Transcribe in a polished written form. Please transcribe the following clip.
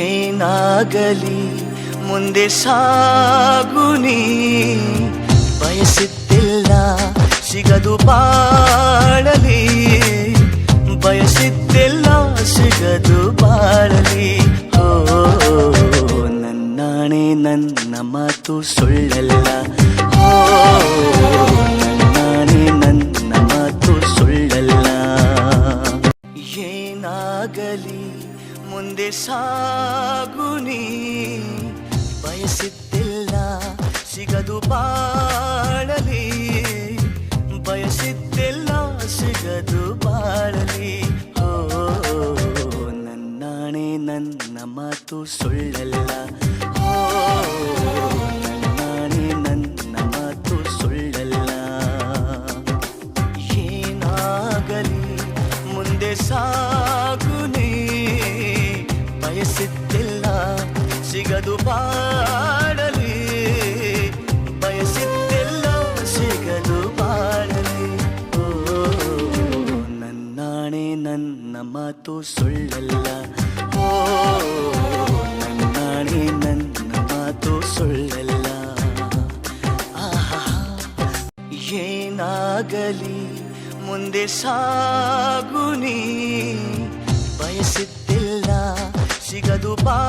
ಏನಾಗಲಿ ಮುಂದೆ ಸಾಗುನಿ, ಬಯಸಿದ್ದಿಲ್ಲ ಸಿಗದು ಬಾಳಲಿ, ಬಯಸಿದ್ದಿಲ್ಲ ಸಿಗದು ಬಾಳಲಿ. ಓ ನನ್ನಾಣೆ ನನ್ನ ಮಾತು ಸುಳ್ಳಲ್ಲ, ಓ ನನ್ನಾಣೆ ನನ್ನ ಮಾತು ಸುಳ್ಳಲ್ಲ. ಏನಾಗಲಿ ಮುಂದೆ ಸಾಗುನಿ, ಬಯಸಿದ್ದಿಲ್ಲ ಸಿಗದು ಬಾಳಲಿ, ಬಯಸಿದ್ದಿಲ್ಲ ಸಿಗದು ಬಾಳಲಿ. ಓ ನನ್ನಾಣೆ ನನ್ನ ಮಾತು ಸುಳ್ಳಲ್ಲ, ಓ ನನ್ನಾಣೆ ನನ್ನ ಮಾತು ಸುಳ್ಳಲ್ಲ. ಏನಾಗಲಿ ಮುಂದೆ ಸಾಗುನಿ, ಬಯಸಿದ್ದಿಲ್ಲ ಸಿಗದು ಬಾಳಲಿ, ಬಯಸಿದ್ದಿಲ್ಲ ಸಿಗದು ಬಾಳಲಿ. ಓ ನನ್ನಾಣೆ ನನ್ನ ಮಾತು ಸುಳ್ಳಲ್ಲ, ಓ ನನ್ನಾಣೆ ನನ್ನ ಮಾತು ಸುಳ್ಳಲ್ಲ. ಆಹಾ ಏನಾಗಲಿ ಮುಂದೆ ಸಾಗುನಿ, ಬಯಸಿದ್ದಿಲ್ಲ ಸಿಗದು ಬಾ